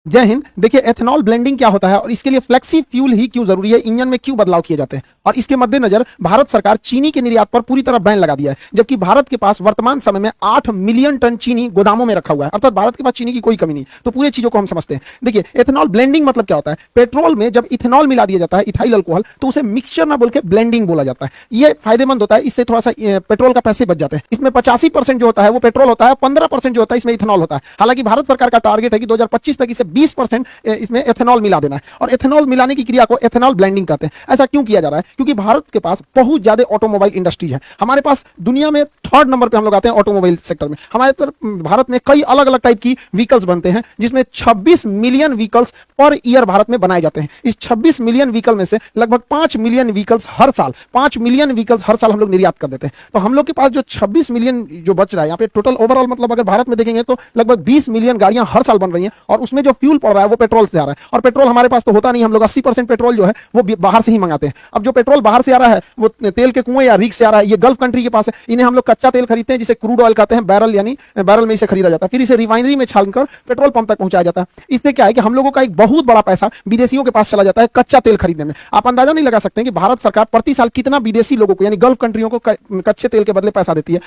जय हिंद। देखिए, ethanol blending क्या होता है और इसके लिए फ्लेक्सी फ्यूल ही क्यों जरूरी है, इंजन में क्यों बदलाव किए जाते हैं, और इसके मद्देनजर भारत सरकार चीनी के निर्यात पर पूरी तरह बैन लगा दिया है, जबकि भारत के पास वर्तमान समय में 8 मिलियन टन चीनी गोदामों में रखा हुआ है। अर्थात भारत के पास चीनी की कोई कमी नहीं। तो पूरी चीजों को हम समझते हैं। देखिए, एथेनॉल ब्लेंडिंग मतलब क्या होता है। पेट्रोल में जब इथेनॉल मिला दिया जाता है, इथाइल अल्कोहल, तो उसे मिक्सचर ना बोल के ब्लेंडिंग बोला जाता है। ये फायदेमंद होता है, इससे थोड़ा सा पेट्रोल का पैसे बच जाते हैं। इसमें 85% जो होता है वो पेट्रोल होता है, 15% जो होता है इसमें इथेनॉल होता है। हालांकि भारत सरकार का टारगेट है कि 2025 तक इसे 20% इसमें एथेनॉल मिला देना है, और एथेनॉल मिलाने की क्रिया को एथेनॉल ब्लेंडिंग कहते हैं। ऐसा क्यों किया जा रहा है? क्योंकि भारत के पास बहुत ज्यादा ऑटोमोबाइल इंडस्ट्री है। हमारे पास दुनिया में 3rd नंबर पे हम लोग आते हैं ऑटोमोबाइल सेक्टर में। हमारे भारत में कई अलग अलग टाइप की व्हीकल्स बनते हैं, जिसमें 26 million vehicles per year Bharat में बनाए जाते हैं। इस 26 मिलियन व्हीकल में से लगभग 5 मिलियन व्हीकल्स हर साल हम लोग निर्यात कर देते हैं। तो हम लोग के पास जो 26 मिलियन जो बच रहा है यहाँ पे टोटल ओवरऑल, मतलब अगर भारत में देखेंगे तो लगभग 20 मिलियन गाड़ियां हर साल बन रही हैं, और उसमें जो फ्यूल पड़ रहा है वो पेट्रोल से आ रहा है। और पेट्रोल हमारे पास तो होता नहीं, हम लोग 80% पेट्रोल जो है वो बाहर से ही मंगाते हैं। अब जो पेट्रोल बाहर से आ रहा है वो तेल के कुएं या रिग से आ रहा है, ये गल्फ कंट्री के पास है। इन्हें हम लोग कच्चा तेल खरीदते हैं, जिसे क्रूड ऑयल कहते हैं, बैरल, यानी बैरल में इसे खरीदा जाता है, फिर इसे रिफाइनरी में छानकर पेट्रोल पंप तक पहुंचाया जाता है। इससे क्या है कि हम लोगों का एक बहुत बड़ा पैसा विदेशियों के पास चला जाता है कच्चा तेल खरीदने में। आप अंदाजा नहीं लगा सकते कि भारत सरकार प्रति साल कितना विदेशी लोगों को, यानी गल्फ कंट्रियों को कच्चे तेल के बदले पैसा देती है।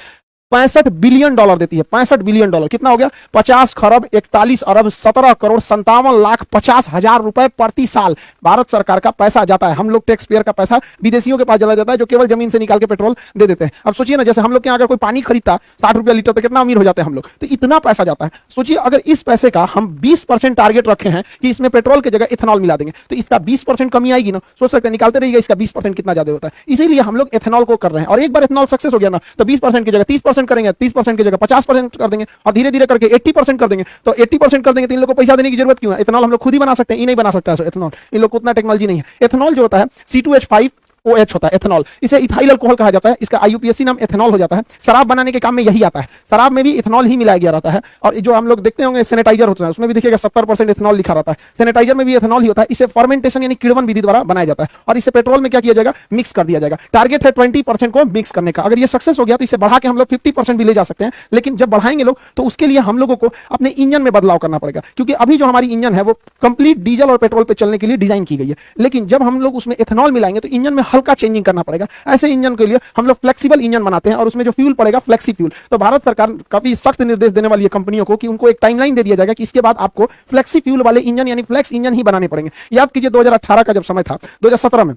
$65 बिलियन देती है। $65 बिलियन कितना हो गया? 50 खरब 41 अरब 17 करोड़ 57 लाख 50 हजार रुपए प्रति साल भारत सरकार का पैसा जाता है। हम लोग टैक्स पेयर का पैसा विदेशियों के पास चला जाता है, जो केवल जमीन से निकाल के पेट्रोल दे देते हैं। अब सोचिए ना, जैसे हम लोग के यहाँ अगर कोई पानी खरीदता 60 रुपया लीटर, तो कितना अमीर हो जाते हैं हम लोग। तो इतना पैसा जाता है। सोचिए, अगर इस पैसे का हम 20% टारगेट रखे हैं कि इसमें पेट्रोल की जगह इथेनॉल मिला देंगे, तो इसका 20% कमी आएगी ना। सोच सकते हैं, निकालते रहिएगा इसका 20% कितना ज्यादा होता है। इसीलिए हम लोग एथेनॉल को कर रहे हैं, और एक बार एथेनॉल सक्सेस हो गया ना, तो 20% की जगह 30% करेंगे, 30% की जगह 50% कर देंगे, और धीरे धीरे करके 80% कर देंगे। तो 80% कर देंगे तो इन लोगों को पैसा देने की जरूरत क्यों है? एथेनॉल हम लोग खुद ही बना सकते हैं। ये नहीं बना सकता है एथेनॉल, इन लोग को उतना टेक्नोलॉजी नहीं है। एथेनॉल जो होता है C2H5OH होता है एथेनॉल, इसे इथाइल अल्कोहल कहा जाता है। इसका IUPAC नाम एथेनॉल हो जाता है। शराब बनाने के काम में यही आता है। शराब में भी इथेनॉल ही मिलाया गया रहता है। और जो हम लोग देखते होंगे सैनिटाइजर होता है, उसमें भी देखिएगा 70% इथेनॉल लिखा रहता है। सैनिटाइजर में भी इथेनॉल ही होता है। इसे फर्मेंटेशन यानी किण्वन विधि द्वारा बनाया जाता है, और इसे पेट्रोल में क्या किया जाएगा? मिक्स कर दिया जाएगा। टारगेट है 20% को मिक्स करने का। अगर ये सक्सेस हो गया तो इसे बढ़ा के हम लोग 50% भी ले जा सकते हैं। लेकिन जब बढ़ाएंगे लोग, तो उसके लिए हम लोगों को अपने इंजन में बदलाव करना पड़ेगा, क्योंकि अभी जो हमारी इंजन है वो कंप्लीट डीजल और पेट्रोल पे चलने के लिए डिजाइन की गई है। लेकिन जब हम लोग उसमें एथेनॉल मिलाएंगे तो इंजन में हल्का चेंजिंग करना पड़ेगा। ऐसे इंजन के लिए हम लोग फ्लेक्सिबल इंजन बनाते हैं, और उसमें जो फ्यूल पड़ेगा फ्लेक्सी फ्यूल। तो भारत सरकार काफी सख्त निर्देश देने वाली है कंपनियों को कि उनको एक टाइमलाइन दे दिया जाएगा कि इसके बाद आपको फ्लेक्सी फ्यूल वाले इंजन यानी फ्लेक्स इंजन ही बनाने पड़ेंगे। याद कीजिए 2018 का जब समय था, 2017 में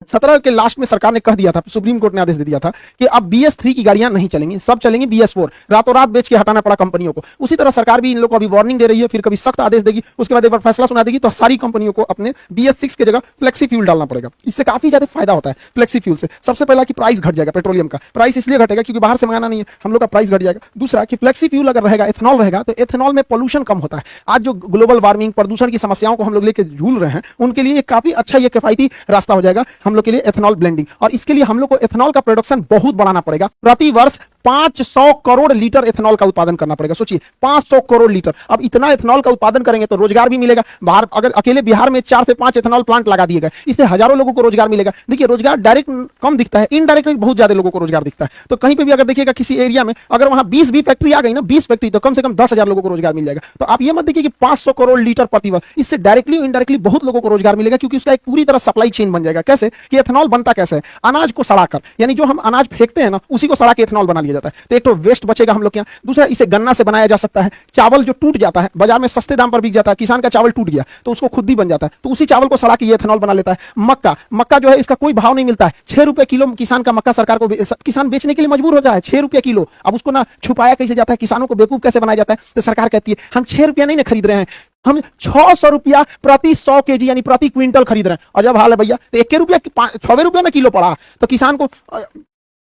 17 के लास्ट में सरकार ने कह दिया था, सुप्रीम कोर्ट ने आदेश दे दिया था कि अब BS3 की गाड़ियां नहीं चलेंगी, सब चलेंगी BS4। रातों रात बेच के हटाना पड़ा कंपनियों को। उसी तरह सरकार भी इन लोगों को अभी वार्निंग दे रही है, फिर कभी सख्त आदेश देगी, उसके बाद एक बार फैसला सुना देगी, तो सारी कंपनियों को अपने BS6 की जगह फ्लेक्सी फ्यूल डालना पड़ेगा। इससे काफी ज्यादा फायदा होता है फ्लेक्सी फ्यूल से। सबसे पहला कि प्राइस घट जाएगा, पेट्रोलियम का प्राइस इसलिए घटेगा क्योंकि बाहर से मंगाना नहीं है, हम लोग का प्राइस घट जाएगा। दूसरा कि फ्लेक्सी फ्यूल अगर रहेगा, एथेनॉल रहेगा, तो एथेनॉल में पोल्यूशन कम होता है। आज जो ग्लोबल वार्मिंग, प्रदूषण की समस्याओं को हम लोग लेकर झूल रहे हैं, उनके लिए काफी अच्छा ये किफायती रास्ता हो जाएगा हम लोग के लिए एथेनॉल ब्लेंडिंग। और इसके लिए हम लोग को एथेनॉल का प्रोडक्शन बहुत बढ़ाना पड़ेगा। प्रति वर्ष 500 करोड़ लीटर एथेनॉल का उत्पादन करना पड़ेगा। सोचिए, 500 करोड़ लीटर। अब इतना एथेनॉल का उत्पादन करेंगे तो रोजगार भी मिलेगा। बाहर अगर अकेले बिहार में 4 से 5 एथेनॉल प्लांट लगा दिए गए, इससे हजारों लोगों को रोजगार मिलेगा। देखिए, रोजगार डायरेक्ट कम दिखता है, इनडायरेक्ट बहुत ज्यादा लोगों को रोजगार दिखता है। तो कहीं पे भी अगर देखिएगा किसी एरिया में अगर वहां 20 भी फैक्ट्री आ गई ना, 20 फैक्ट्री, तो कम से कम 10,000 लोगों को रोजगार मिल जाएगा। तो आप ये मत देखिए कि 500 करोड़ लीटर प्रति वर्ष, इससे डायरेक्टली इनडायरेक्टली बहुत लोगों को रोजगार मिलेगा, क्योंकि उसका एक पूरी तरह सप्लाई चेन बन जाएगा। कैसे कि एथेनॉल बनता कैसे है? अनाज को सड़ाकर, यानी जो हम अनाज फेंकते हैं ना, उसी को सड़ा के एथेनॉल बना लिया जाता है। तो एक तो वेस्ट बचेगा हम लोग के यहाँ। दूसरा, इसे गन्ना से बनाया जा सकता है। चावल जो टूट जाता है, बाजार में सस्ते दाम पर बिक जाता है, किसान का चावल टूट गया तो उसको खुद ही बन जाता है, तो उसी चावल को सड़ा के ये एथेनॉल बना लेता है। मक्का जो है, इसका कोई भाव नहीं मिलता है। 6 रुपए किलो किसान का मक्का सरकार को किसान बेचने के लिए मजबूर होता है। 6 रुपए किलो। अब उसको ना छुपाया कैसे जाता है, किसानों को बेवकूफ कैसे बनाया जाता है? तो सरकार कहती है हम 6 रुपया नहीं ना खरीद रहे हैं, हम 600 रुपया प्रति 100 kg यानी प्रति क्विंटल खरीद रहे हैं। और जब हाल है भैया, तो 1 रुपया 6 रुपया ना किलो पड़ा, तो किसान को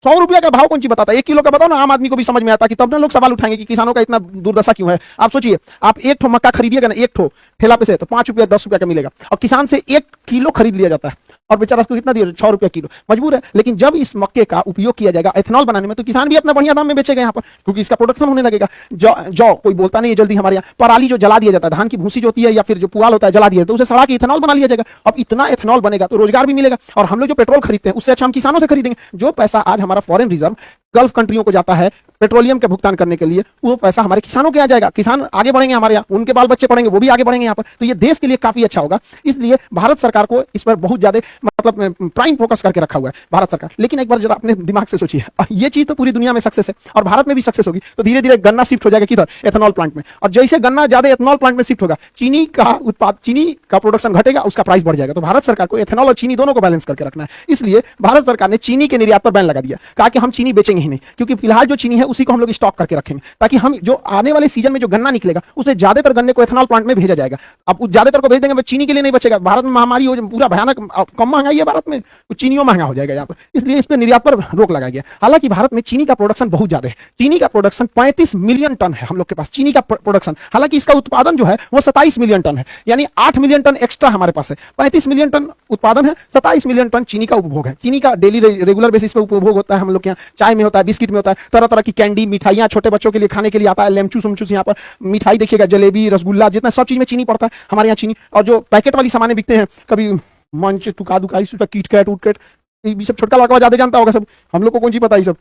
100 रुपया का भाव कौन सी बताता है? 1 किलो का बताओ ना, आम आदमी को भी समझ में आता कि तब ना लोग सवाल उठाएंगे कि किसानों का इतना दुर्दशा क्यों है। आप सोचिए, आप एक ठो मक्का खरीदिएगा ना, एक ठो ठेला पे से, तो 5 रुपया 10 रुपया का मिलेगा, और किसान से 1 किलो खरीद लिया जाता है, और बेचारा उसको कितना दिया? 6 रुपया किलो। मजबूर है। लेकिन जब इस मक्के का उपयोग किया जाएगा एथेनॉल बनाने में, तो किसान भी अपना बढ़िया दाम में बेचेगा यहाँ पर, क्योंकि इसका प्रोडक्शन होने लगेगा। जौ कोई बोलता नहीं है जल्दी हमारे यहाँ। पराली जो जला दिया जाता है, धान की भूसी जो होती है या फिर जो पुआल होता है, जला दिया, तो उसे सड़ा के इथेनॉल बना लिया जाएगा। अब इतना एथेनॉल बनेगा तो रोजगार भी मिलेगा, और हम लोग जो पेट्रोल खरीदते हैं उससे अच्छा हम किसानों से खरीदेंगे। जो पैसा आज हमारा फॉरेन रिजर्व गल्फ कंट्रियों को जाता है पेट्रोलियम के भुगतान करने के लिए, वो पैसा हमारे किसानों के आ जाएगा, किसान आगे बढ़ेंगे, हमारे यहाँ उनके बाल बच्चे पढ़ेंगे, वो भी आगे बढ़ेंगे यहाँ पर, तो ये देश के लिए काफी अच्छा होगा। इसलिए भारत सरकार को इस पर बहुत ज्यादा मतलब प्राइम फोकस करके रखा हुआ है भारत सरकार। लेकिन एक बार जरा अपने दिमाग से सोचिए, ये चीज तो पूरी दुनिया में सक्सेस है और भारत में भी सक्सेस होगी, तो धीरे धीरे गन्ना शिफ्ट हो जाएगा किधर, एथेनॉल प्लांट में, और जैसे गन्ना ज्यादा एथेनॉल प्लांट में शिफ्ट होगा, चीनी का प्रोडक्शन घटेगा, उसका प्राइस बढ़ जाएगा। तो भारत सरकार को एथेनॉल और चीनी दोनों को बैलेंस करके रखना है। इसलिए भारत सरकार ने चीनी के निर्यात पर बैन लगा दिया, कहा कि हम चीनी बेचेंगे ही नहीं, क्योंकि फिलहाल जो चीनी है उसी को हम लोग स्टॉक करके रखेंगे, ताकि हम जो आने वाले सीजन में जो गन्ना निकलेगा उससे ज्यादातर गन्ने को एथेनॉल प्लांट में भेजा जाएगा। अब ज्यादातर को भेज देंगे, चीनी के लिए नहीं बचेगा। भारत में महामारी हो, पूरा भयानक कम महंगाई है भारत में, तो चीनियों महंगा हो जाएगा यहाँ पर, इसलिए इस पर निर्यात पर रोक लगाया गया। हालांकि भारत में चीनी का प्रोडक्शन बहुत ज्यादा है, चीनी का प्रोडक्शन 35 मिलियन टन है हम लोग के पास चीनी का प्रोडक्शन। हालांकि इसका उत्पादन जो है वो 27 मिलियन टन है, यानी 8 मिलियन टन एक्स्ट्रा हमारे पास है। 35 मिलियन टन उत्पादन है, 27 मिलियन टन चीनी का उपभोग है। चीनी का डेली रेगुलर बेसिस पे उपभोग होता है हम लोग के यहाँ, चाय में होता है, बिस्किट में होता है, तरह तरह की कैंडी, मिठाइयाँ, छोटे बच्चों के लिए खाने के लिए आता है, लेमचूस उमचूस, यहाँ पर मिठाई देखिएगा, जलेबी, रसगुल्ला, जितना सब चीज में चीनी पड़ता है हमारे यहाँ चीनी। और जो पैकेट वाली सामानें बिकते हैं, कभी मंच तुका दुकाई, किट कैट उटकेट, ये सब छोटका लड़का ज्यादा जानता होगा, सब हम लोग को कौन सी पता है सब,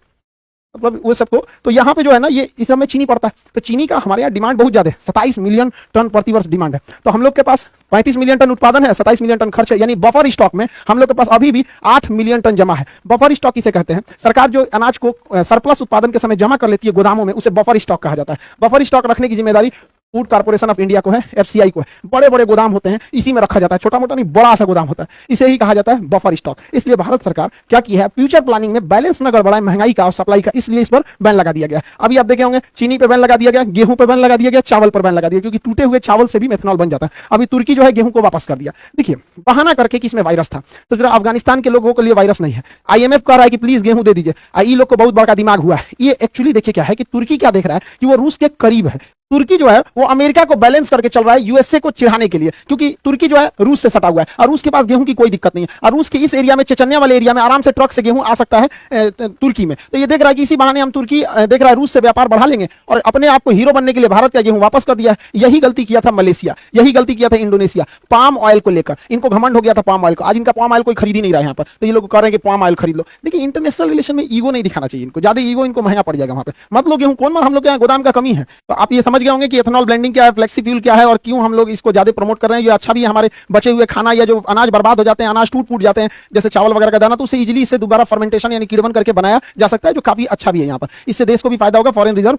मतलब वो सबको। तो यहाँ पे जो है ना, ये इस सब में चीनी पड़ता है, तो चीनी का हमारे यहाँ डिमांड बहुत ज्यादा है, 27 मिलियन टन प्रति वर्ष डिमांड है। तो हम लोग के पास 35 मिलियन टन उत्पादन है, 27 मिलियन टन खर्च है, यानी बफर स्टॉक में हम लोग के पास अभी भी 8 मिलियन टन जमा है। बफर स्टॉक किसे कहते हैं? सरकार जो अनाज को सरप्लस उत्पादन के समय जमा कर लेती है गोदामों में, उसे बफर स्टॉक कहा जाता है। बफर स्टॉक रखने की जिम्मेदारी फूड कॉर्पोरेशन ऑफ इंडिया को है, एफसीआई को है। बड़े बड़े गोदाम होते हैं, इसी में रखा जाता है, छोटा मोटा नहीं, बड़ा सा गोदाम होता है, इसे ही कहा जाता है बफर स्टॉक। इसलिए भारत सरकार क्या की है, फ्यूचर प्लानिंग में बैलेंस न गड़बड़ाए महंगाई का और सप्लाई का, इसलिए इस पर बैन लगा दिया गया। अभी आप देखे होंगे चीनी पे बैन लगा दिया गया, गेहूं पे बैन लगा दिया गया, चावल पर बैन लगा दिया, क्योंकि टूटे हुए चावल से भी मेथनॉल बन जाता है। अभी तुर्की जो है गेहूं को वापस कर दिया, देखिए बहाना करके कि इसमें वायरस था, तो जरा अफगानिस्तान के लोगों के लिए वायरस नहीं है, आईएमएफ कह रहा है कि प्लीज गेहूं दे दीजिए, ये लोग को बहुत बड़ा दिमाग हुआ है। ये एक्चुअली देखिए क्या है कि तुर्की क्या देख रहा है कि वो रूस के करीब है। तुर्की जो है वो अमेरिका को बैलेंस करके चल रहा है यूएसए को चिढ़ाने के लिए, क्योंकि तुर्की जो है रूस से सटा हुआ है और रूस के पास गेहूं की कोई दिक्कत नहीं है, और रूस के इस एरिया में, चचन्या वाले एरिया में आराम से ट्रक से गेहूं आ सकता है तुर्की में। तो ये देख रहा है कि इसी बहाने हम तुर्की देख रहा है रूस से व्यापार बढ़ा लेंगे और अपने आप को हीरो बनने के लिए भारत का गेहूं वापस कर दिया है। यही गलती किया था मलेशिया, यही गलती किया था इंडोनेशिया, पाम ऑयल को लेकर इनको घमंड हो गया था पाम ऑयल को। आज इनका पाम ऑयल कोई खरीद ही नहीं रहा है यहाँ पर, तो ये लोग कह रहे हैं कि पाम ऑयल खरीद लो। देखिए इंटरनेशनल रिलेशन में ईगो नहीं दिखाना चाहिए इनको, ज्यादा ईगो इनको महंगा पड़ जाएगा वहां पे। मत लो गेहूं, कौन मार, हम लोग के यहाँ गोदाम का कमी है। तो आप ये समझ गए होंगे कि एथेनॉल क्या है, फ्लेक्सी फ्यूल क्या है और क्यों हम लोग इसको ज्यादा प्रमोट कर रहे हैं। ये अच्छा भी है, हमारे बचे हुए खाना या जो अनाज बर्बाद हो जाते हैं, अनाज टूट जाते हैं, जैसे चावल वगैरह का दाना, तो उसे इजीली इसे दोबारा फर्मेंटेशन यानी किण्वन करके बनाया जा सकता है, जो काफी अच्छा भी है यहाँ पर। इससे देश को भी फायदा होगा, फॉरेन रिजर्व